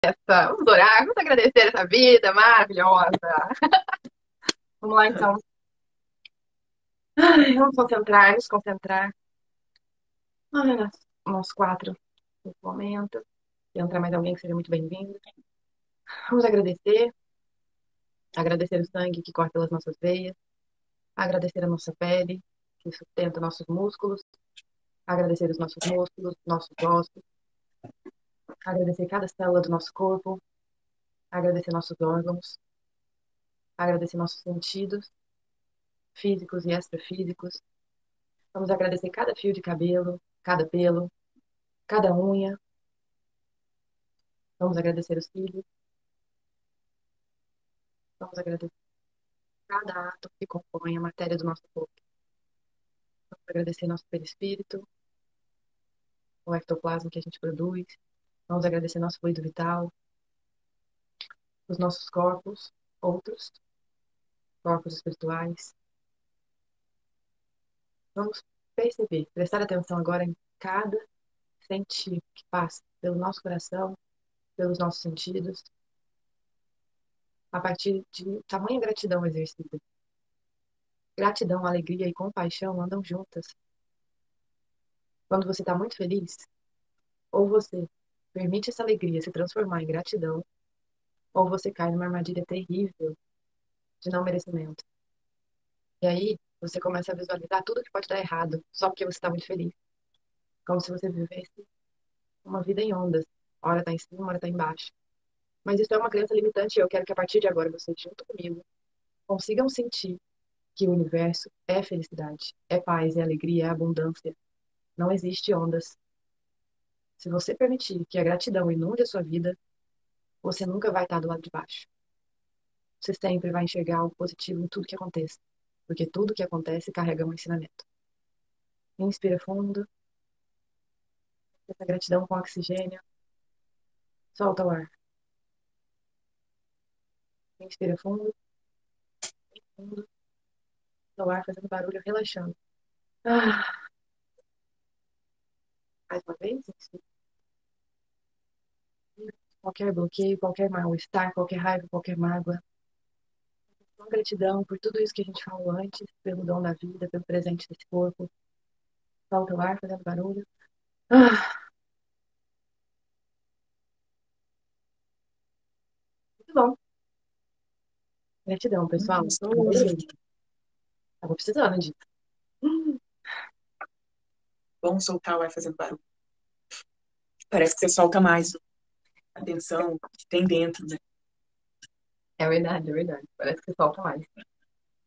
Vamos orar, vamos agradecer essa vida maravilhosa. Vamos lá, então. Ai, vamos concentrar, nos concentrar. Ai, nós quatro, nesse momento. Se entrar mais alguém que seja muito bem-vindo. Vamos agradecer. Agradecer o sangue que corre pelas nossas veias. Agradecer a nossa pele, que sustenta nossos músculos. Agradecer os nossos músculos, nossos ossos. Agradecer cada célula do nosso corpo. Agradecer nossos órgãos. Agradecer nossos sentidos, físicos e extrafísicos. Vamos agradecer cada fio de cabelo, cada pelo, cada unha. Vamos agradecer os cílios. Vamos agradecer cada átomo que compõe a matéria do nosso corpo. Vamos agradecer nosso perispírito, o ectoplasma que a gente produz. Vamos agradecer nosso fluido vital, os nossos corpos, outros corpos espirituais. Vamos perceber, prestar atenção agora em cada sentir que passa pelo nosso coração, pelos nossos sentidos, a partir de tamanha gratidão exercida. Gratidão, alegria e compaixão andam juntas. Quando você está muito feliz, ou você permite essa alegria se transformar em gratidão, ou você cai numa armadilha terrível de não merecimento. E aí, você começa a visualizar tudo que pode dar errado, só porque você está muito feliz. Como se você vivesse uma vida em ondas. Hora está em cima, hora está embaixo. Mas isso é uma crença limitante e eu quero que a partir de agora vocês, junto comigo, consigam sentir que o universo é felicidade, é paz, é alegria, é abundância. Não existe ondas. Se você permitir que a gratidão inunde a sua vida, você nunca vai estar do lado de baixo. Você sempre vai enxergar o positivo em tudo que acontece, porque tudo que acontece carrega um ensinamento. Inspira fundo, essa gratidão com oxigênio, solta o ar. Inspira fundo, fundo, solta o ar fazendo barulho, relaxando. Ah, mais uma vez, inspira. Qualquer bloqueio, qualquer mal-estar, qualquer raiva, qualquer mágoa. Com gratidão por tudo isso que a gente falou antes, pelo dom da vida, pelo presente desse corpo. Solta o ar fazendo barulho. Ah, muito bom. Gratidão, pessoal. Tava precisando disso. Vamos soltar o ar fazendo barulho. Parece que você solta mais a tensão que tem dentro, né? É verdade, é verdade. Parece que solta mais.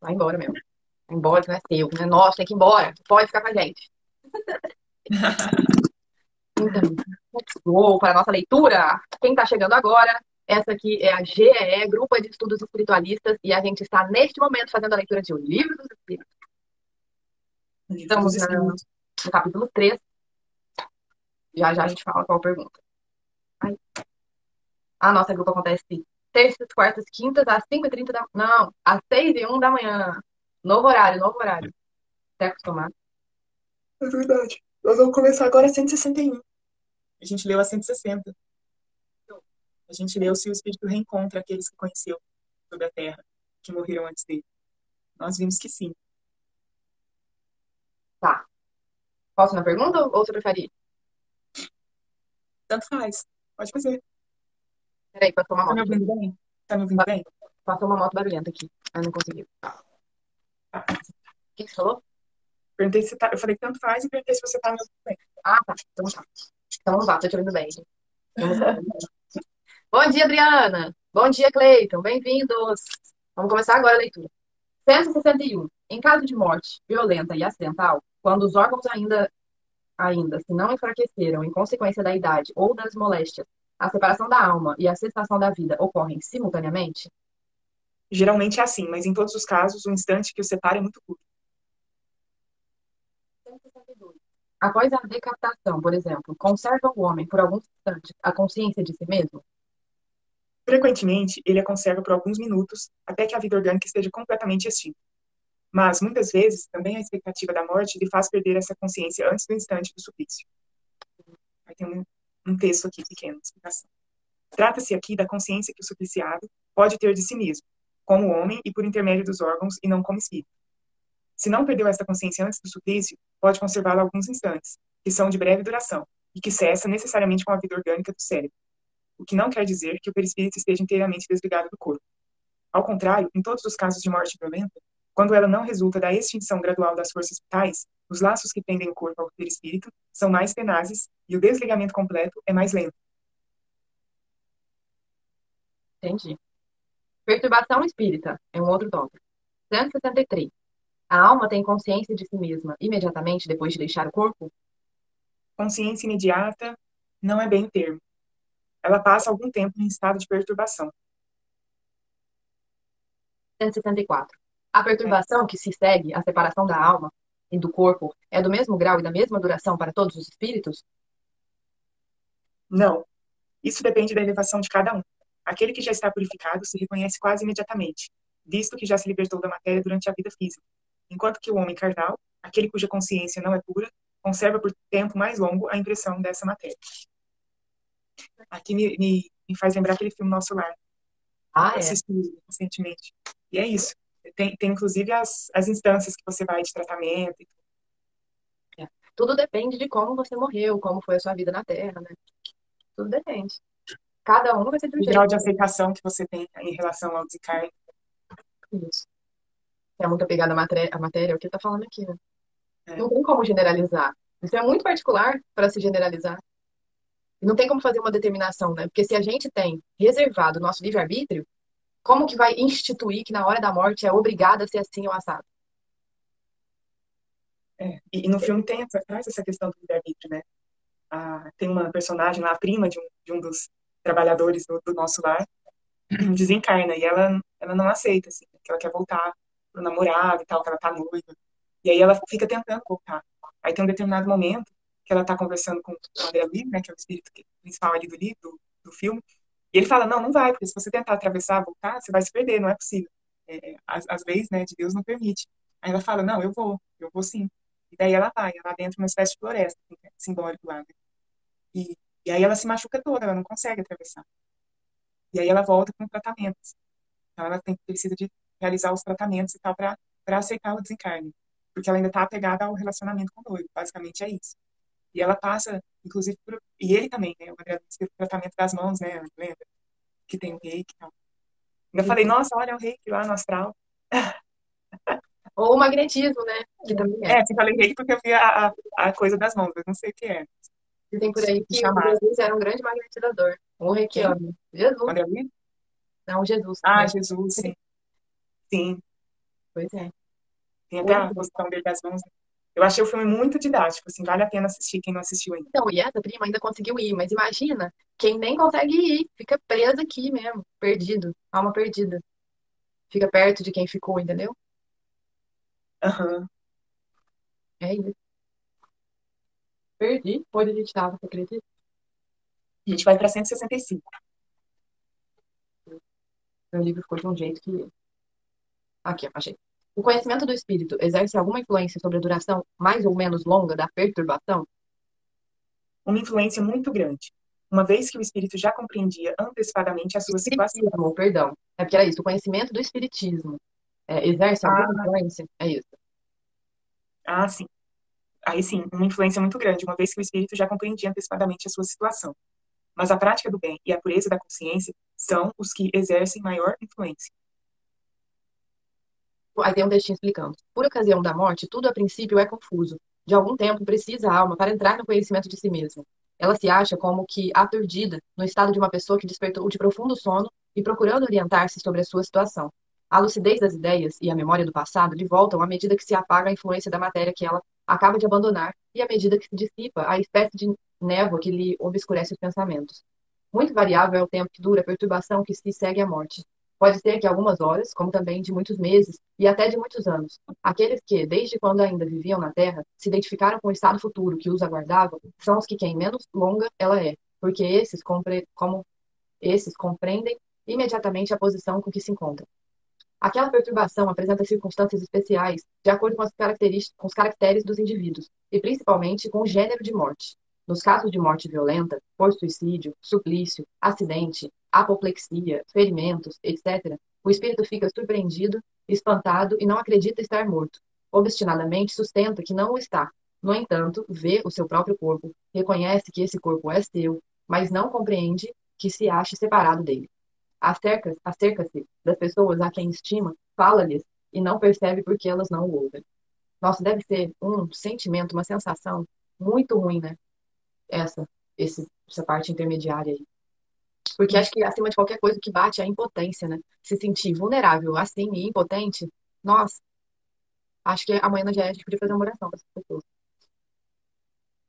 Vai embora mesmo. Vai embora, que não é seu, não é nosso, tem que ir embora. Pode ficar com a gente. Então, let's go para a nossa leitura. Quem está chegando agora, essa aqui é a GEE, Grupo de Estudos Espiritualistas, e a gente está, neste momento, fazendo a leitura de O Livro dos Espíritos. Livro dos Estamos Espíritos. no capítulo 3. Já já a gente fala qual a pergunta. Ai. A nossa grupo acontece terças, quartas, quintas, às 5h30 da... Não, às 6h01 da manhã. Novo horário, novo horário. Até acostumar. É verdade. Nós vamos começar agora a 161. A gente leu a 160. A gente leu se o espírito reencontra aqueles que conheceu sobre a Terra, que morreram antes dele. Nós vimos que sim. Tá. Posso na pergunta ou você prefere? Tanto faz. Pode fazer. Peraí, passou uma Tá me moto aqui. ouvindo bem? Tá me ouvindo bem? Passou uma moto barulhenta aqui. Ah, não conseguiu. O que você falou? Perguntei se tá... Eu falei tanto faz e perguntei se você tá me ouvindo bem. Ah, tá. Então tá. Então vamos lá, tô te ouvindo bem. Vamos lá. Bom dia, Adriana. Bom dia, Cleiton. Bem-vindos. Vamos começar agora a leitura. 161. Em caso de morte violenta e acidental, quando os órgãos ainda se não enfraqueceram em consequência da idade ou das moléstias, a separação da alma e a cessação da vida ocorrem simultaneamente? Geralmente é assim, mas em todos os casos, o instante que o separa é muito curto. 162. Após a decapitação, por exemplo, conserva o homem por alguns instantes a consciência de si mesmo? Frequentemente, ele a conserva por alguns minutos até que a vida orgânica esteja completamente extinta. Mas, muitas vezes, também a expectativa da morte lhe faz perder essa consciência antes do instante do suplício. Aí tem um texto aqui pequeno, explicação. Trata-se aqui da consciência que o supliciado pode ter de si mesmo, como homem e por intermédio dos órgãos, e não como espírito. Se não perdeu esta consciência antes do suplício, pode conservá-la alguns instantes, que são de breve duração, e que cessa necessariamente com a vida orgânica do cérebro, o que não quer dizer que o perispírito esteja inteiramente desligado do corpo. Ao contrário, em todos os casos de morte violenta, quando ela não resulta da extinção gradual das forças vitais, os laços que prendem o corpo ao perispírito são mais tenazes e o desligamento completo é mais lento. Entendi. Perturbação espírita é um outro tópico. 163. A alma tem consciência de si mesma imediatamente depois de deixar o corpo? Consciência imediata não é bem o termo. Ela passa algum tempo em estado de perturbação. 164. A perturbação que se segue à separação da alma e do corpo é do mesmo grau e da mesma duração para todos os espíritos? Não. Isso depende da elevação de cada um. Aquele que já está purificado se reconhece quase imediatamente, visto que já se libertou da matéria durante a vida física, enquanto que o homem carnal, aquele cuja consciência não é pura, conserva por tempo mais longo a impressão dessa matéria. Aqui me faz lembrar aquele filme Nosso Lar, Ah, que eu é. assisti recentemente. E é isso. Tem inclusive as instâncias que você vai de tratamento. É. Tudo depende de como você morreu, como foi a sua vida na Terra, né? Tudo depende. Cada um vai ser de um O grau jeito. de aceitação que você tem em relação ao desencarne. Isso. É muito apegado à matéria, é o que tá falando aqui, né? É, Não tem como generalizar. Isso é muito particular para se generalizar. E não tem como fazer uma determinação, né? Porque se a gente tem reservado o nosso livre-arbítrio, como que vai instituir que na hora da morte é obrigada a ser assim ou assado? E no filme traz essa questão do livre-arbítrio, né? Tem uma personagem lá, a prima de um dos trabalhadores do nosso lar, desencarna, e ela não aceita, assim, que ela quer voltar pro namorado e tal, que ela tá noiva. E aí ela fica tentando voltar. Aí tem um determinado momento que ela tá conversando com o André Luiz, né, que é o espírito principal ali do livro, do filme, e ele fala, não, não vai, porque se você tentar atravessar, voltar, você vai se perder, não é possível. As leis, né, de Deus não permite. Aí ela fala, não, eu vou sim. E daí ela vai, ela adentra uma espécie de floresta, assim, que é simbólico lá, né? E, e aí ela se machuca toda, ela não consegue atravessar. E aí ela volta com tratamentos. Então ela precisa de realizar os tratamentos e tal para aceitar o desencarne. Porque ela ainda está apegada ao relacionamento com o noivo, basicamente é isso. E ela passa, inclusive, e ele também, né? O André Luiz teve o tratamento das mãos, né? Lembra? Que tem o reiki e tal. Ainda falei, nossa, olha o reiki lá no astral. Ou o magnetismo, né? Que também é. Assim, falei reiki porque eu vi a coisa das mãos, mas não sei o que é. Dizem por aí Que que o chamar. Jesus era um grande magnetizador. Um Quem? reikiano. O Jesus. André Luiz? Não, Jesus Ah, também. Jesus, sim. Sim. Pois é. Tem até Muito a bom. posição dele das mãos. Eu achei o filme muito didático, assim, vale a pena assistir quem não assistiu ainda. Então, e essa prima ainda conseguiu ir, mas imagina quem nem consegue ir, fica preso aqui mesmo, perdido, alma perdida. Fica perto de quem ficou, entendeu? Aham. É isso. Perdi. Onde a gente estava, você acredita? A gente vai para 165. O livro ficou de um jeito que. Aqui, achei. O conhecimento do espírito exerce alguma influência sobre a duração mais ou menos longa da perturbação? Uma influência muito grande, uma vez que o espírito já compreendia antecipadamente a sua situação. Espiritismo, perdão. É porque era isso. O conhecimento do espiritismo exerce alguma Ah, influência? É isso. sim. Aí sim, uma influência muito grande, uma vez que o espírito já compreendia antecipadamente a sua situação. Mas a prática do bem e a pureza da consciência são os que exercem maior influência. Aí tem um textinho explicando. Por ocasião da morte, tudo a princípio é confuso. De algum tempo precisa a alma para entrar no conhecimento de si mesma. Ela se acha como que aturdida no estado de uma pessoa que despertou de profundo sono e procurando orientar-se sobre a sua situação. A lucidez das ideias e a memória do passado lhe voltam à medida que se apaga a influência da matéria que ela acaba de abandonar e à medida que se dissipa a espécie de névoa que lhe obscurece os pensamentos. Muito variável é o tempo que dura a perturbação que se segue à morte. Pode ser que algumas horas, como também de muitos meses e até de muitos anos. Aqueles que, desde quando ainda viviam na Terra, se identificaram com o estado futuro que os aguardava, são os que quem menos longa ela é, porque como esses compreendem imediatamente a posição com que se encontram. Aquela perturbação apresenta circunstâncias especiais de acordo com, com os caracteres dos indivíduos, e principalmente com o gênero de morte. Nos casos de morte violenta, por suicídio, suplício, acidente, apoplexia, ferimentos, etc., o espírito fica surpreendido, espantado e não acredita estar morto. Obstinadamente sustenta que não o está. No entanto, vê o seu próprio corpo, reconhece que esse corpo é seu, mas não compreende que se ache separado dele. Acerca-se das pessoas a quem estima, fala-lhes e não percebe porque elas não o ouvem. Nossa, deve ser um sentimento, uma sensação muito ruim, né? Essa, essa parte intermediária aí. Porque acho que acima de qualquer coisa o que bate é a impotência, né? Se sentir vulnerável assim e impotente, nossa, acho que amanhã na GE a gente podia fazer uma oração para essas pessoas.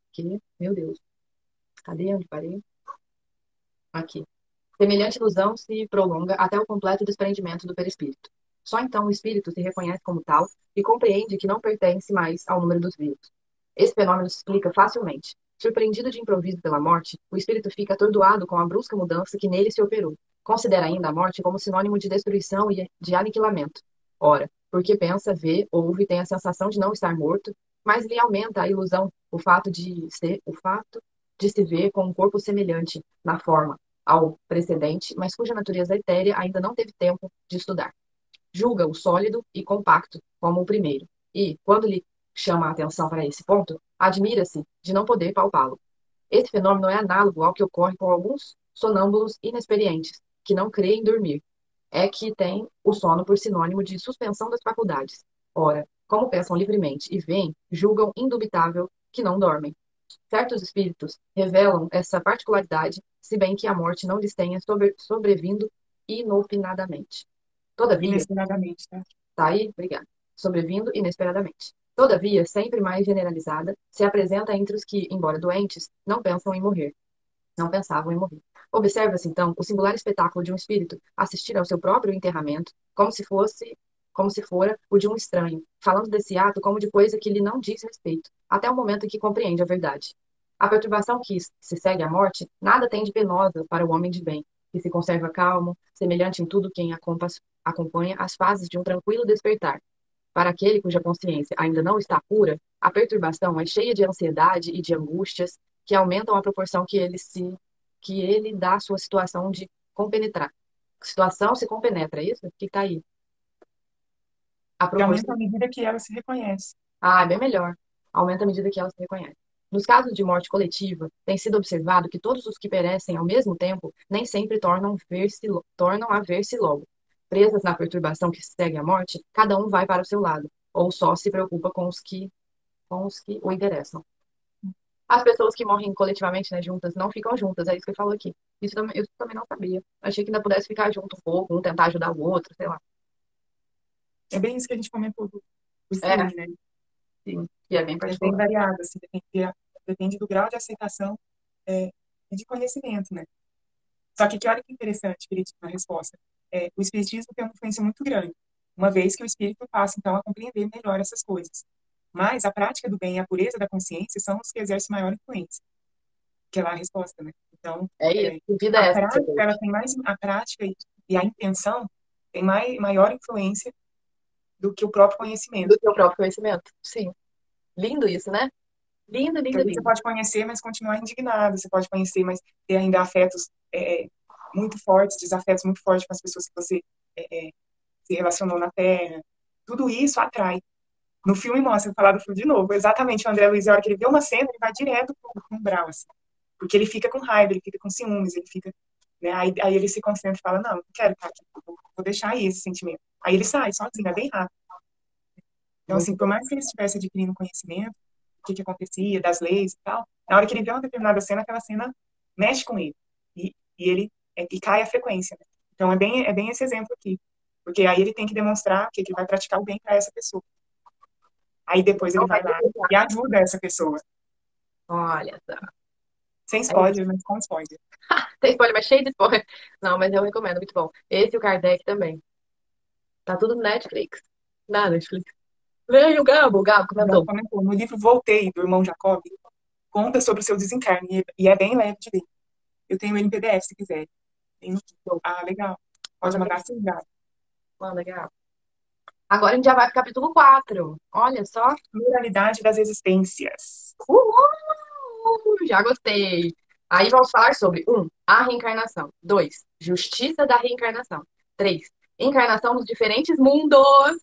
Porque, meu Deus, cadê onde parei? Aqui. Semelhante ilusão se prolonga até o completo desprendimento do perispírito. Só então o espírito se reconhece como tal e compreende que não pertence mais ao número dos vivos. Esse fenômeno se explica facilmente. Surpreendido de improviso pela morte, o espírito fica atordoado com a brusca mudança que nele se operou. Considera ainda a morte como sinônimo de destruição e de aniquilamento. Ora, porque pensa, vê, ouve e tem a sensação de não estar morto, mas lhe aumenta a ilusão o fato de se ver com um corpo semelhante na forma ao precedente, mas cuja natureza etérea ainda não teve tempo de estudar. Julga-o sólido e compacto, como o primeiro, e, quando lhe chama a atenção para esse ponto, admira-se de não poder palpá-lo. Esse fenômeno é análogo ao que ocorre com alguns sonâmbulos inexperientes, que não creem dormir. É que têm o sono por sinônimo de suspensão das faculdades. Ora, como pensam livremente e veem, julgam indubitável que não dormem. Certos espíritos revelam essa particularidade, se bem que a morte não lhes tenha sobrevindo inopinadamente. Todavia, Inesperadamente, tá? tá aí, obrigada, sobrevindo inesperadamente. Todavia, sempre mais generalizada, se apresenta entre os que, embora doentes, não pensam em morrer, não pensavam em morrer. Observa-se, então, o singular espetáculo de um espírito assistir ao seu próprio enterramento, como se fora o de um estranho, falando desse ato como de coisa que lhe não diz respeito, até o momento em que compreende a verdade. A perturbação que se segue à morte nada tem de penosa para o homem de bem, que se conserva calmo, semelhante em tudo quem acompanha as fases de um tranquilo despertar. Para aquele cuja consciência ainda não está pura, a perturbação é cheia de ansiedade e de angústias que aumentam à proporção que ele dá à sua situação de compenetrar. Situação se compenetra, é isso? O que está aí? A E aumenta proporção. à medida que ela se reconhece. Ah, é bem melhor. Aumenta à medida que ela se reconhece. Nos casos de morte coletiva, tem sido observado que todos os que perecem ao mesmo tempo nem sempre tornam a ver-se logo. Presas na perturbação que segue a morte, cada um vai para o seu lado, ou só se preocupa com os que o interessam. As pessoas que morrem coletivamente, né, juntas, não ficam juntas, é isso que ele falou aqui. Eu também não sabia. Achei que ainda pudesse ficar junto um pouco, um tentar ajudar o outro, sei lá. É bem isso que a gente comentou do É, ciúme, né? sim, que é bem É bem particular. variado, assim, depende do grau de aceitação e de conhecimento, né? Só que olha que interessante, querido, na resposta. O espiritismo tem uma influência muito grande, uma vez que o espírito passa, então, a compreender melhor essas coisas. Mas a prática do bem e a pureza da consciência são os que exercem maior influência, que é lá a resposta, né? Então, É isso. é, Que vida a é essa que você prática, teve? ela tem mais, a prática e a intenção tem maior influência do que o próprio Do conhecimento. seu próprio conhecimento. Sim. Lindo isso, né? Lindo, Porque lindo, às vezes você lindo. pode conhecer, mas continuar indignado, você pode conhecer, mas ter ainda afetos muito fortes, desafetos muito fortes com as pessoas que você é, é, se relacionou na Terra. Tudo isso atrai. No filme mostra, vou falar do filme de novo, exatamente o André Luiz, a hora que ele vê uma cena, ele vai direto pro umbral, assim. Porque ele fica com raiva, ele fica com ciúmes, ele fica. Né? Aí ele se concentra e fala: Não, não quero estar aqui, vou deixar aí esse sentimento. Aí ele sai sozinho, é bem rápido. Então, Muito assim, por bom. mais que ele estivesse adquirindo conhecimento, o que acontecia, das leis e tal, na hora que ele vê uma determinada cena, aquela cena mexe com ele. E ele e cai a frequência. Né? Então, é bem esse exemplo aqui. Porque aí ele tem que demonstrar que ele vai praticar o bem para essa pessoa. Aí depois ele Não vai vai lá precisar. e ajuda essa pessoa. Olha só. Sem É isso. spoiler, mas com spoiler. Tem spoiler, mas cheio de spoiler. Não, mas eu recomendo, muito bom. Esse e o Kardec também. Tá tudo no Netflix. Na Netflix. Veio o Gabo O Galo comentou. comentou, no livro Voltei, do irmão Jacob, conta sobre o seu desencarne, e é bem leve de ler. Eu tenho ele em PDF, se quiser. Tem no Kindle. Ah, legal. Pode Manda pra mandar mim. sim, Galo. Manda, Gabo. Agora a gente já vai pro capítulo 4. Olha só. Pluralidade das existências. Uhul! Já gostei. Aí vamos falar sobre a reencarnação. 2, justiça da reencarnação. 3, encarnação nos diferentes mundos.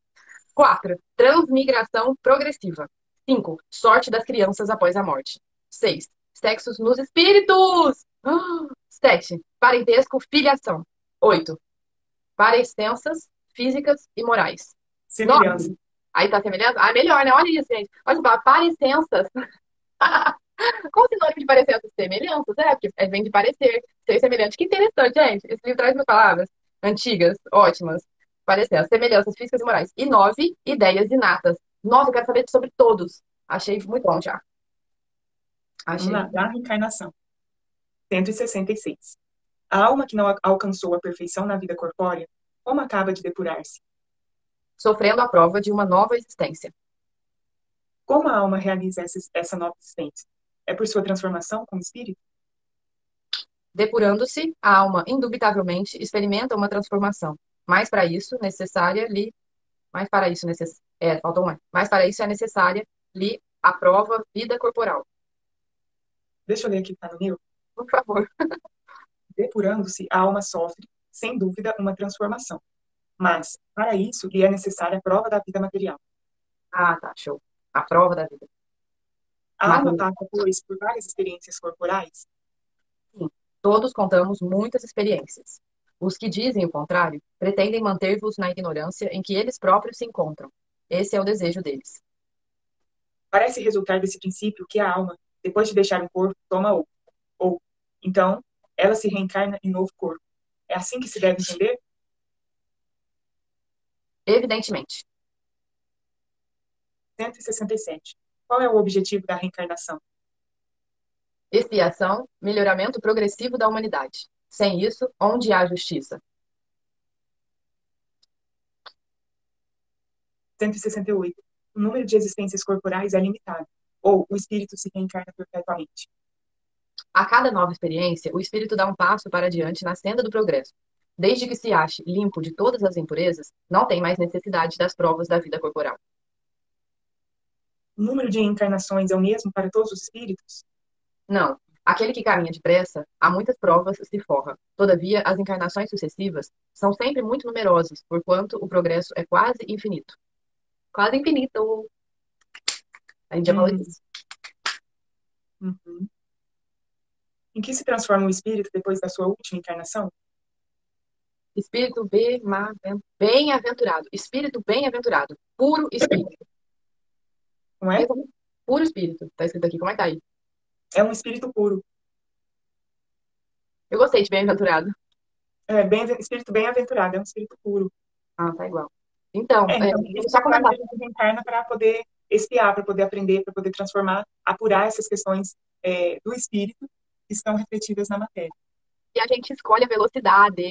4, transmigração progressiva. 5, sorte das crianças após a morte. 6, sexos nos espíritos. 7, parentesco, filiação. 8, parecenças físicas e morais. 9, Semelhança. aí tá semelhante? Ah, melhor, né? Olha isso, gente. Olha só, parecenças. Qual o sinônimo de parecenças? Semelhanças, porque vem de parecer, ser semelhante. Que interessante, gente. Esse livro traz umas palavras antigas, ótimas. Parecenças, semelhanças físicas e morais. E 9, ideias inatas. Nossa, eu quero saber sobre todos. Achei muito bom já. Vamos Achei. lá, da reencarnação. 166. A alma que não alcançou a perfeição na vida corpórea, como acaba de depurar-se? Sofrendo a prova de uma nova existência. Como a alma realiza essa nova existência? É por sua transformação como espírito? Depurando-se, a alma indubitavelmente experimenta uma transformação. Mas para isso, necessária lhe. Mas para isso, faltou uma. Mas para isso é necessária lhe a prova vida corporal. Deixa eu ler aqui, tá no meu. Por favor. Depurando-se, a alma sofre, sem dúvida, uma transformação. Mas, para isso, lhe é necessária a prova da vida material. Ah, tá, show. A prova da vida. A alma Material. passa, pois, por várias experiências corporais. Sim, todos contamos muitas experiências. Os que dizem o contrário pretendem manter-vos na ignorância em que eles próprios se encontram. Esse é o desejo deles. Parece resultar desse princípio que a alma, depois de deixar o corpo, toma outro. Ou, então, ela se reencarna em novo corpo. É assim que se deve entender? Evidentemente. 167. Qual é o objetivo da reencarnação? Expiação, melhoramento progressivo da humanidade. Sem isso, onde há justiça? 168. O número de existências corporais é limitado, ou o espírito se reencarna perpetuamente. A cada nova experiência, o espírito dá um passo para adiante na senda do progresso. Desde que se ache limpo de todas as impurezas, não tem mais necessidade das provas da vida corporal. O número de encarnações é o mesmo para todos os espíritos? Não. Aquele que caminha depressa, há muitas provas se forra. Todavia, as encarnações sucessivas são sempre muito numerosas, porquanto o progresso é quase infinito. Quase infinito. A gente já falou Uhum. disso. Uhum. Em que se transforma o espírito depois da sua última encarnação? Espírito bem-aventurado. Espírito bem-aventurado. Puro espírito. Não é? Puro espírito. Tá escrito aqui. Como é que tá aí? É um espírito puro. Eu gostei de bem-aventurado. É bem, espírito bem-aventurado, é um espírito puro. Ah, tá igual. Então, Então, vou isso só é claro comentar. que a gente reencarna para poder espiar, para poder aprender, para poder transformar, apurar essas questões do espírito que estão refletidas na matéria. E a gente escolhe a velocidade.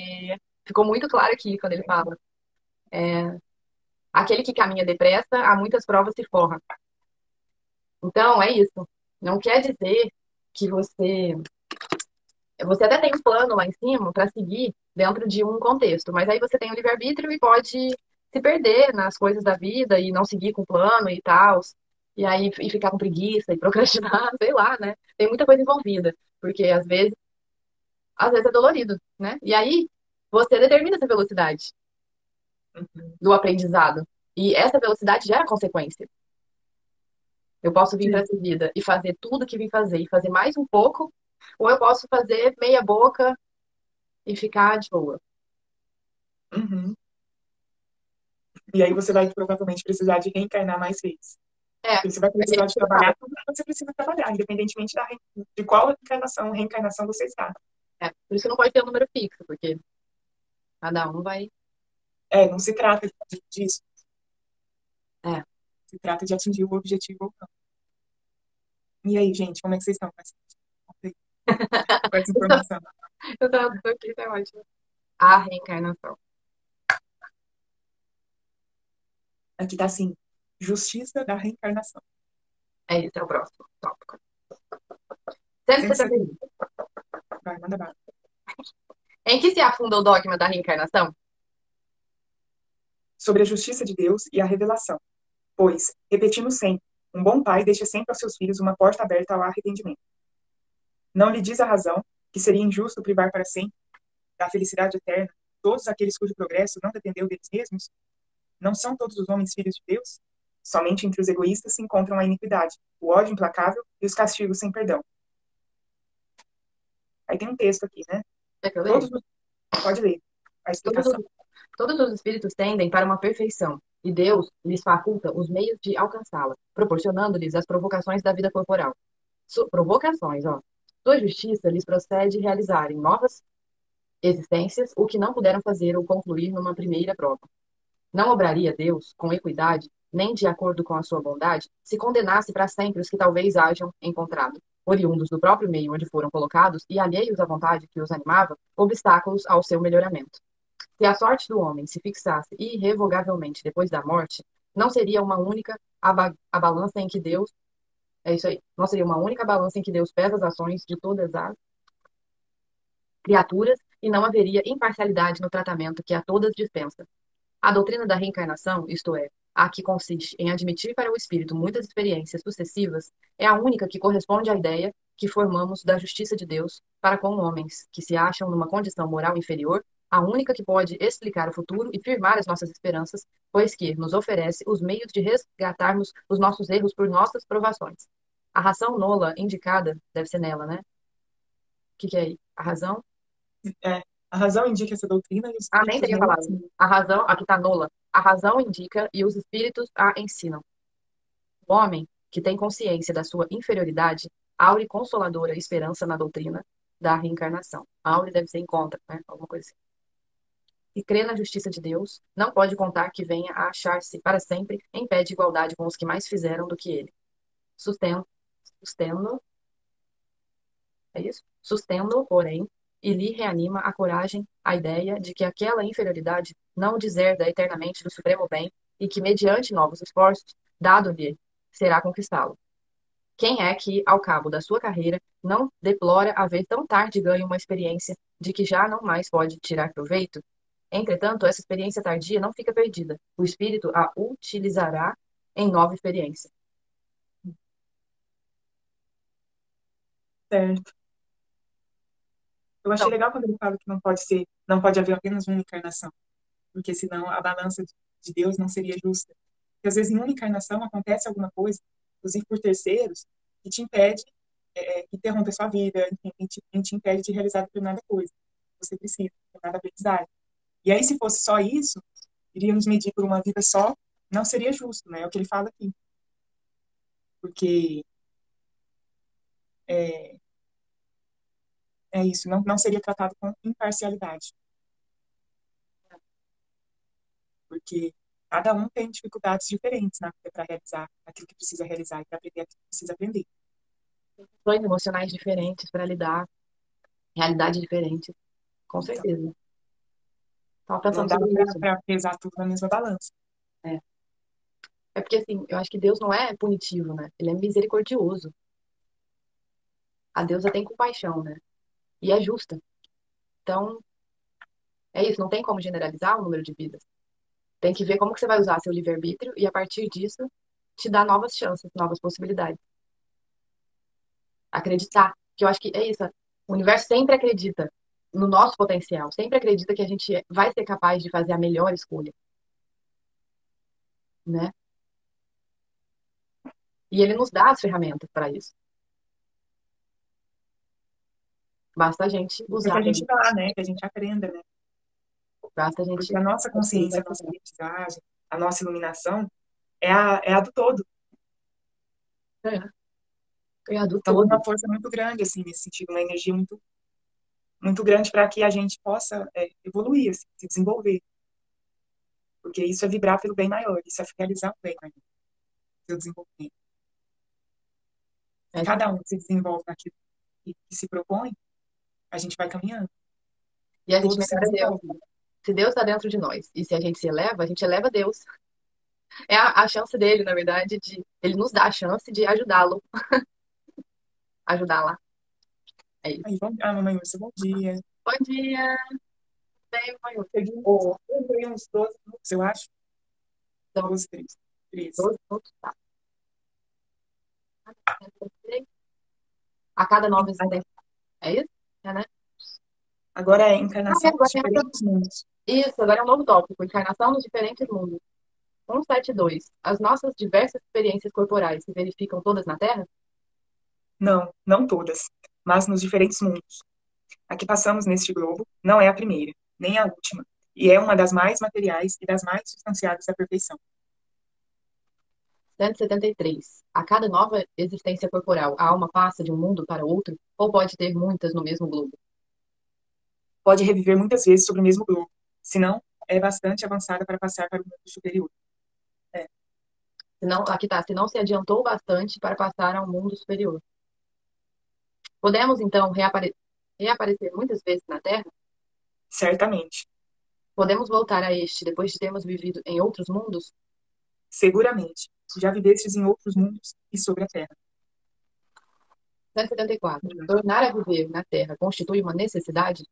Ficou muito claro aqui quando ele fala. Aquele que caminha depressa, há muitas provas se forra. Então, é isso. Não quer dizer que você até tem um plano lá em cima para seguir dentro de um contexto, mas aí você tem o livre-arbítrio e pode se perder nas coisas da vida e não seguir com o plano e tal. E aí e ficar com preguiça e procrastinar, sei lá, né? Tem muita coisa envolvida, porque às vezes é dolorido, né? E aí você determina essa velocidade Uhum. do aprendizado. E essa velocidade gera consequência. Eu posso vir para Sim. essa vida e fazer tudo que vim fazer e fazer mais um pouco, ou eu posso fazer meia boca e ficar de boa. Uhum. E aí você vai provavelmente precisar de reencarnar mais vezes. É, Porque você vai precisar de trabalhar tudo que você precisa trabalhar, independentemente de qual reencarnação você está. por isso que não pode ter um número fixo, porque cada um vai. Não se trata disso. É. Se trata de atingir o objetivo ou não. E aí, gente, como é que vocês estão com essa informação? Eu tava aqui, tá ótimo. A reencarnação. Aqui tá assim, justiça da reencarnação. Esse é o próximo tópico. 171. 170. Vai, manda bala. Em que se afunda o dogma da reencarnação? Sobre a justiça de Deus e a revelação. Pois, repetimos sempre, um bom pai deixa sempre aos seus filhos uma porta aberta ao arrependimento. Não lhe diz a razão que seria injusto privar para sempre da felicidade eterna todos aqueles cujo progresso não dependeu deles mesmos? Não são todos os homens filhos de Deus? Somente entre os egoístas se encontram a iniquidade, o ódio implacável e os castigos sem perdão. Aí tem um texto aqui, né? É que eu leio? Todos os... Pode ler a Todos explicação. os, todos os espíritos tendem para uma perfeição, e Deus lhes faculta os meios de alcançá-la, proporcionando-lhes as provocações da vida corporal. Provocações, ó. Sua justiça lhes procede realizarem novas existências, o que não puderam fazer ou concluir numa primeira prova. Não obraria Deus, com equidade, nem de acordo com a sua bondade, se condenasse para sempre os que talvez hajam encontrado, oriundos do próprio meio onde foram colocados e alheios à vontade que os animava, obstáculos ao seu melhoramento. Se a sorte do homem se fixasse irrevogavelmente depois da morte, não seria uma única a balança em que Deus, é isso aí, não seria uma única balança em que Deus pesa as ações de todas as criaturas e não haveria imparcialidade no tratamento que a todas dispensa. A doutrina da reencarnação, isto é, a que consiste em admitir para o espírito muitas experiências sucessivas, é a única que corresponde à ideia que formamos da justiça de Deus para com homens que se acham numa condição moral inferior, a única que pode explicar o futuro e firmar as nossas esperanças, pois que nos oferece os meios de resgatarmos os nossos erros por nossas provações. A razão nola indicada, deve ser nela, né? O que é aí? A razão. É, a razão indica essa doutrina e os Ah, nem espíritos teria nela falado. ensinam. A razão, aqui está nula. A razão indica e os espíritos a ensinam. O homem, que tem consciência da sua inferioridade, aure consoladora esperança na doutrina da reencarnação. Aure deve ser encontra, né? Alguma coisa assim. E crê na justiça de Deus, não pode contar que venha a achar-se para sempre em pé de igualdade com os que mais fizeram do que ele. Sustento, sustendo, é isso? Sustendo, porém, e lhe reanima a coragem, a ideia de que aquela inferioridade não o deserda eternamente do supremo bem e que, mediante novos esforços, dado-lhe, será conquistá-lo. Quem é que, ao cabo da sua carreira, não deplora haver tão tarde ganho uma experiência de que já não mais pode tirar proveito? Entretanto, essa experiência tardia não fica perdida. O espírito a utilizará em nova experiência. Certo. Eu achei Então, legal quando ele fala que não pode ser, não pode haver apenas uma encarnação, porque senão a balança de Deus não seria justa. Porque às vezes em uma encarnação acontece alguma coisa, inclusive por terceiros, que te impede, que interrompe a sua vida, enfim, te impede de realizar determinada coisa. Você precisa, determinada aprendizagem. E aí, se fosse só isso, iríamos medir por uma vida só, não seria justo, né? É o que ele fala aqui. Porque é, é isso, não seria tratado com imparcialidade. Porque cada um tem dificuldades diferentes na vida para realizar aquilo que precisa realizar e para aprender aquilo que precisa aprender. questões emocionais diferentes para lidar, realidade diferente, com Então, certeza. Estava não pensando dá sobre isso. para pesar tudo na mesma balança. É. É porque, assim, eu acho que Deus não é punitivo, né? Ele é misericordioso. A deusa tem compaixão, né? E é justa. Então, é isso, não tem como generalizar o número de vidas. Tem que ver como que você vai usar seu livre-arbítrio e, a partir disso, te dar novas chances, novas possibilidades. Acreditar. Que eu acho que é isso. O universo sempre acredita no nosso potencial, sempre acredita que a gente vai ser capaz de fazer a melhor escolha, né? E ele nos dá as ferramentas para isso. Basta a gente Porque usar, a gente dá, né? Que a gente aprenda, né? basta a Porque gente. a nossa consciência, a nossa aprendizagem, a nossa iluminação é a do todo. É, ganhar do Então, tem todo. uma força muito grande, assim, nesse sentido, uma energia muito, muito grande para que a gente possa evoluir, assim, se desenvolver. Porque isso é vibrar pelo bem maior, isso é realizar o bem maior, seu desenvolvimento. Se É, cada um se desenvolve naquilo que se propõe, a gente vai caminhando. e a gente Todos se melhora Deus. desenvolvem. Se Deus está dentro de nós e se a gente eleva Deus. É a chance dele, na verdade, de ele nos dá a chance de ajudá-lo, ajudá-la. É isso. Aí, mamãe, Ursa, bom dia. Bom dia, bem, mãe. Eu ganhei uns 12 minutos, eu acho. Então, 12, 13. 13. 12 minutos, tá. A cada nova existência. É isso? É, né? Agora é Ah, é, encarnação agora dos tem diferentes mundos. isso, agora é um novo tópico, encarnação nos diferentes mundos. 172. As nossas diversas experiências corporais se verificam todas na Terra? Não, não todas, mas nos diferentes mundos. A que passamos neste globo não é a primeira, nem a última, e é uma das mais materiais e das mais substanciadas da perfeição. 173. A cada nova existência corporal, a alma passa de um mundo para outro ou pode ter muitas no mesmo globo? Pode reviver muitas vezes sobre o mesmo globo, senão é bastante avançada para passar para o mundo superior. É, Se não, aqui tá, se não se adiantou bastante para passar ao mundo superior. Podemos, então, reaparecer muitas vezes na Terra? certamente, Podemos voltar a este depois de termos vivido em outros mundos? seguramente, já vivestes em outros mundos e sobre a terra. 174. Tornar a viver na Terra constitui uma necessidade?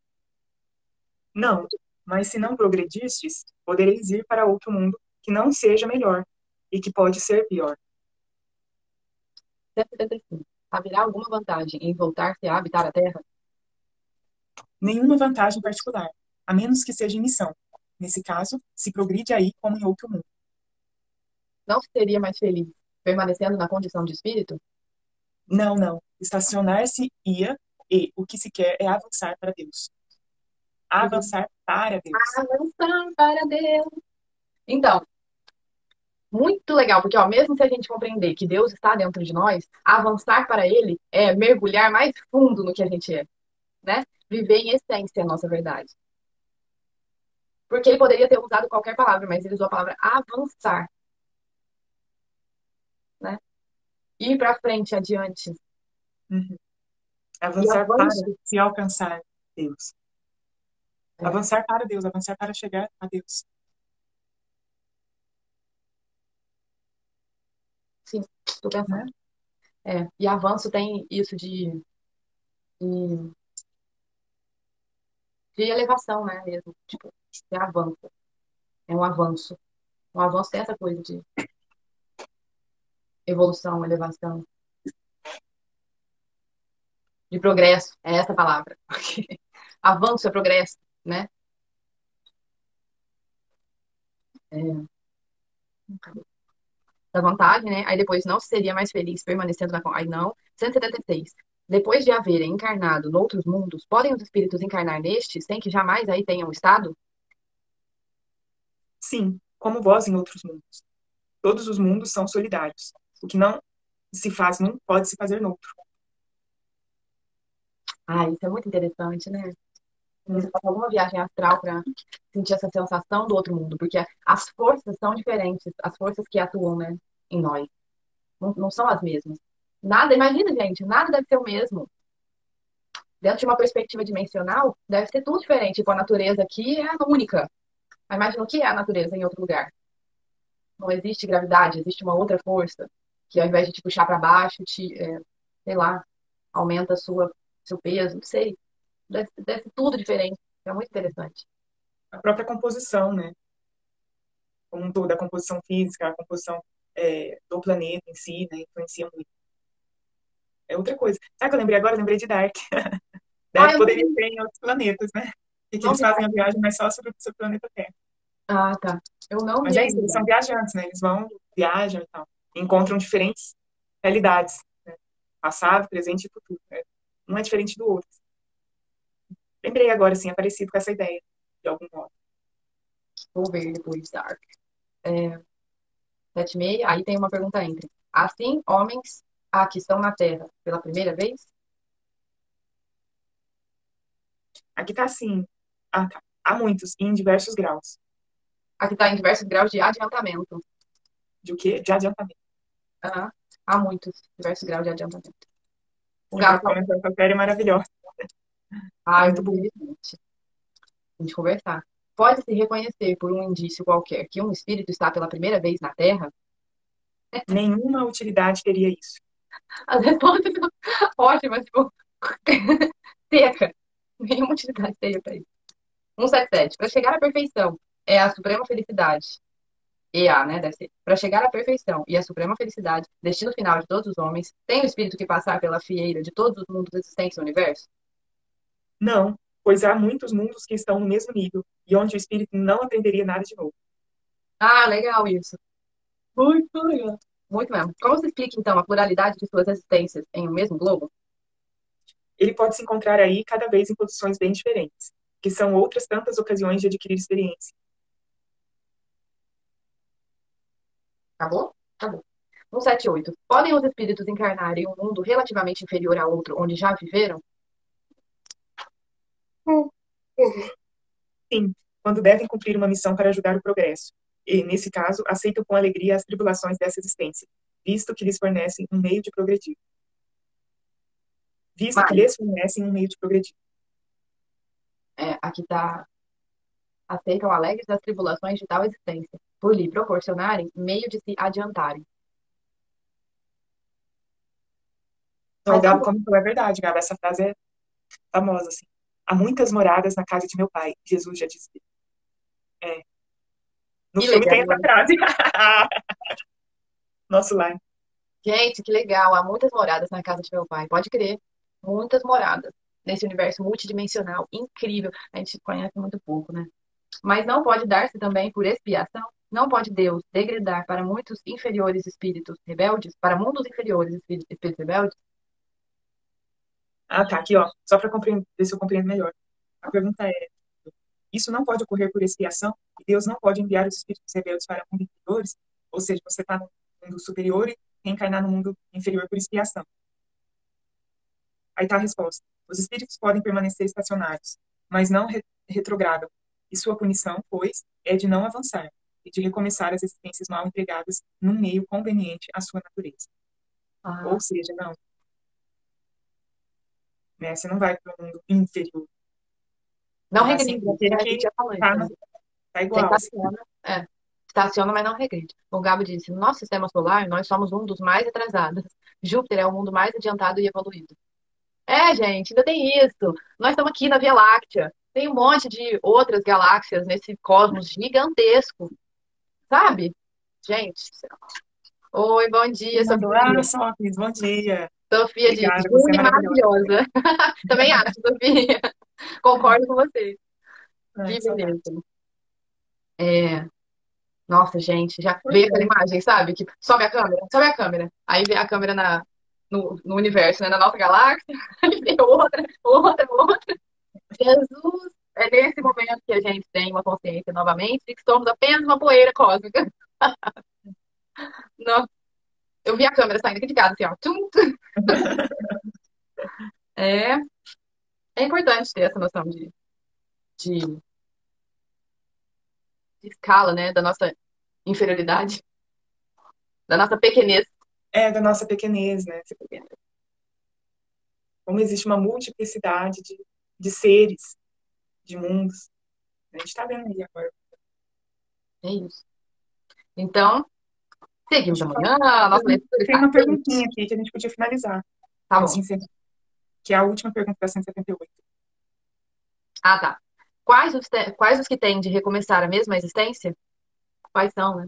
Não, mas se não progredistes, podereis ir para outro mundo que não seja melhor e que pode ser pior. 175. Haverá alguma vantagem em voltar-se a habitar a Terra? Nenhuma vantagem particular, a menos que seja em missão. Nesse caso, se progride aí como em outro mundo. Não se seria mais feliz permanecendo na condição de espírito? Não, não. Estacionar-se-ia e o que se quer é avançar para Deus. Avançar para Deus. Avançar para Deus. Então, muito legal, porque ó, mesmo se a gente compreender que Deus está dentro de nós, avançar para Ele é mergulhar mais fundo no que a gente é, né? Viver em essência a nossa verdade. Porque ele poderia ter usado qualquer palavra, mas ele usou a palavra avançar, né? Ir para frente, adiante. Uhum. E Avançar para avanço, se alcançar Deus. é, Avançar para Deus, avançar para chegar a Deus. sim, estou pensando. Né? É, e avanço tem isso de elevação, né? Mesmo. Tipo, é avanço. É um avanço. Um avanço tem essa coisa de evolução, elevação, de progresso. É essa a palavra. Avanço é progresso, né? É, da vantagem, né? Aí depois não seria mais feliz permanecendo na. Aí não. 176. Depois de haverem encarnado noutros mundos, podem os espíritos encarnar nestes sem que jamais aí tenham estado? Sim, como vós em outros mundos. Todos os mundos são solidários. O que não se faz num pode se fazer noutro. Ah, isso é muito interessante, né? Você Hum, faz alguma viagem astral para sentir essa sensação do outro mundo, porque as forças são diferentes, as forças que atuam, né, em nós, não são as mesmas. Nada, imagina, gente, nada deve ser o mesmo. Dentro de uma perspectiva dimensional, deve ser tudo diferente. Tipo, a natureza aqui é única. Mas imagina o que é a natureza em outro lugar. Não existe gravidade, existe uma outra força que ao invés de te puxar para baixo, sei lá, aumenta seu peso, não sei. Deve ser tudo diferente. É muito interessante. a própria composição, né? Como um todo, a composição física, a composição do planeta em si, né? Influencia muito. É outra coisa. Sabe o que eu lembrei agora? Eu lembrei de Dark. Ah, Dark eu não poderia vi. ser em outros planetas, né? E que Não eles vi. fazem a viagem, mas só sobre o planeta Terra. Ah, tá. Eu não Mas vi é isso, eles ainda. são viajantes, né? Eles vão, viajam e tal. Encontram diferentes realidades, né? Passado, presente e futuro. Né? Um é diferente do outro. Lembrei agora, assim, é parecido com essa ideia, de algum modo. Vou ver depois, Dark. É, 7:30. Aí tem uma pergunta entre. Assim, homens que estão na Terra pela primeira vez? Aqui tá assim. Ah, tá. Há muitos, e em diversos graus. Aqui está em diversos graus de adiantamento. De o quê? De adiantamento. Aham. Há muitos, diversos graus de adiantamento. O Sempre Galo tá. recomendo essa série é maravilhosa. É Ah, eu muito vou boa. ver gente. A gente conversar. Pode-se reconhecer por um indício qualquer que um espírito está pela primeira vez na Terra? Nenhuma utilidade teria isso. As respostas são ótimas, tipo, seca. Nenhuma utilidade teria para isso. 177. Para chegar à perfeição é a suprema felicidade. EA, né? Deve ser. Para chegar à perfeição e à suprema felicidade, destino final de todos os homens, tem o espírito que passar pela fieira de todos os mundos existentes no universo? Não, pois há muitos mundos que estão no mesmo nível e onde o espírito não aprenderia nada de novo. Ah, legal isso. Muito legal. Muito mesmo. Como se explica, então, a pluralidade de suas existências em um mesmo globo? Ele pode se encontrar aí cada vez em posições bem diferentes, que são outras tantas ocasiões de adquirir experiência. Acabou? Acabou. 178. Podem os espíritos encarnar em um mundo relativamente inferior a outro, onde já viveram? Sim, quando devem cumprir uma missão para ajudar o progresso. E, nesse caso, aceitam com alegria as tribulações dessa existência, visto que lhes fornecem um meio de progredir. Visto que Mas, lhes fornecem um meio de progredir. aqui está. Aceitam alegres das tribulações de tal existência, por lhe proporcionarem meio de se adiantarem. Então, o Mas Gabo como comentou, é verdade, Gabo, essa frase é famosa, assim. Há muitas moradas na casa de meu pai, Jesus já disse. É, no que filme legal. tem essa frase. Nosso lar. Gente, que legal. Há muitas moradas na casa de meu pai. Pode crer. Muitas moradas. Nesse universo multidimensional. Incrível. A gente conhece muito pouco, né? Mas não pode dar-se também por expiação. Não pode Deus degradar para muitos inferiores espíritos rebeldes, para mundos inferiores espíritos rebeldes? Ah, tá, aqui, ó. Só para ver se eu compreendo melhor. A pergunta é: isso não pode ocorrer por expiação? E Deus não pode enviar os espíritos rebeldes para mundos inferiores? Ou seja, você está no mundo superior e reencarnar no mundo inferior por expiação. Aí está a resposta. Os espíritos podem permanecer estacionários, mas não retrogradam. E sua punição, pois, é de não avançar e de recomeçar as existências mal empregadas num meio conveniente à sua natureza. Ah, Ou seja, não, né? Você não vai para o mundo inferior. não Você vai regride, sempre. Você a gente aqui já falou isso, tá, né? tá Você igual, assim. estaciona, estaciona, mas não regride. O Gabo disse, no nosso sistema solar, nós somos um dos mais atrasados. Júpiter é o mundo mais adiantado e evoluído. É, gente, ainda tem isso. Nós estamos aqui na Via Láctea. Tem um monte de outras galáxias nesse cosmos gigantesco, sabe? Gente, oi, bom dia, Mandou, ah, Sofia. Sócrates, bom dia. Sofia de Obrigada, você é Juni maravilhosa. maravilhosa. Também acho, Sofia. Concordo com você. Ai, Que que saudade. beleza. É, nossa, gente, já Pois veio aquela é. imagem, sabe? Que sobe a câmera, sobe a câmera. Aí vê a câmera no universo, né? Na nossa galáxia. Aí vê outra, outra, outra. Jesus, é nesse momento que a gente tem uma consciência novamente de que somos apenas uma poeira cósmica. Não, eu vi a câmera saindo aqui de casa, assim, ó. Tum, tum. É, é importante ter essa noção de, de escala, né? Da nossa inferioridade, da nossa pequenez. É da nossa pequenez, né? Como existe uma multiplicidade de seres, de mundos. A gente está vendo aí agora. É isso. Então, seguimos Deixa eu falar. amanhã. A nossa leitura Tem está uma perguntinha quente. aqui que a gente podia finalizar, Tá antes bom. de encerrar, que é a última pergunta da 178. Ah, tá. Quais os que têm de recomeçar a mesma existência? Quais são, né?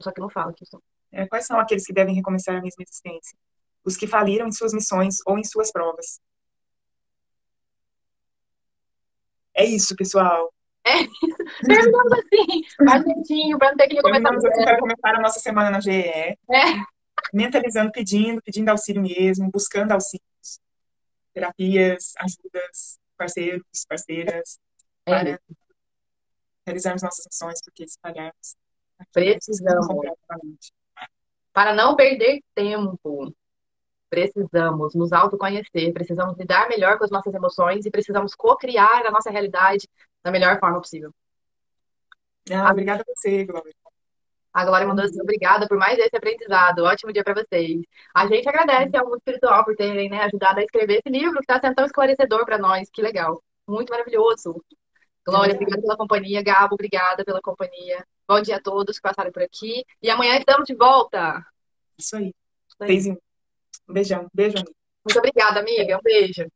Só que não fala que são. É, quais são aqueles que devem recomeçar a mesma existência? Os que faliram em suas missões ou em suas provas. É isso, pessoal. É, terminamos assim, mais lentinho, para não ter que começar do Terminamos assim para zero. começar a nossa semana na GE, É, mentalizando, pedindo auxílio mesmo, buscando auxílios, terapias, ajudas, parceiros, parceiras, é para isso. realizarmos nossas missões, porque se falharmos, aqui vamos nos Precisamos. encontrar novamente. Para não perder tempo, precisamos nos autoconhecer, precisamos lidar melhor com as nossas emoções e precisamos co-criar a nossa realidade da melhor forma possível. Ah, A, obrigada a você, Glória. a Glória Bom mandou assim, dia. obrigada por mais esse aprendizado. Ótimo dia para vocês. A gente agradece ao Mundo Espiritual por terem, né, ajudado a escrever esse livro que está sendo tão esclarecedor para nós. Que legal. Muito maravilhoso. É Glória, verdade. obrigada pela companhia. Gabo, obrigada pela companhia. Bom dia a todos que passaram por aqui. E amanhã estamos de volta. Isso aí. Isso aí. 6 em 1. Um beijão. Beijo, amigo. Muito obrigada, amiga. Um beijo.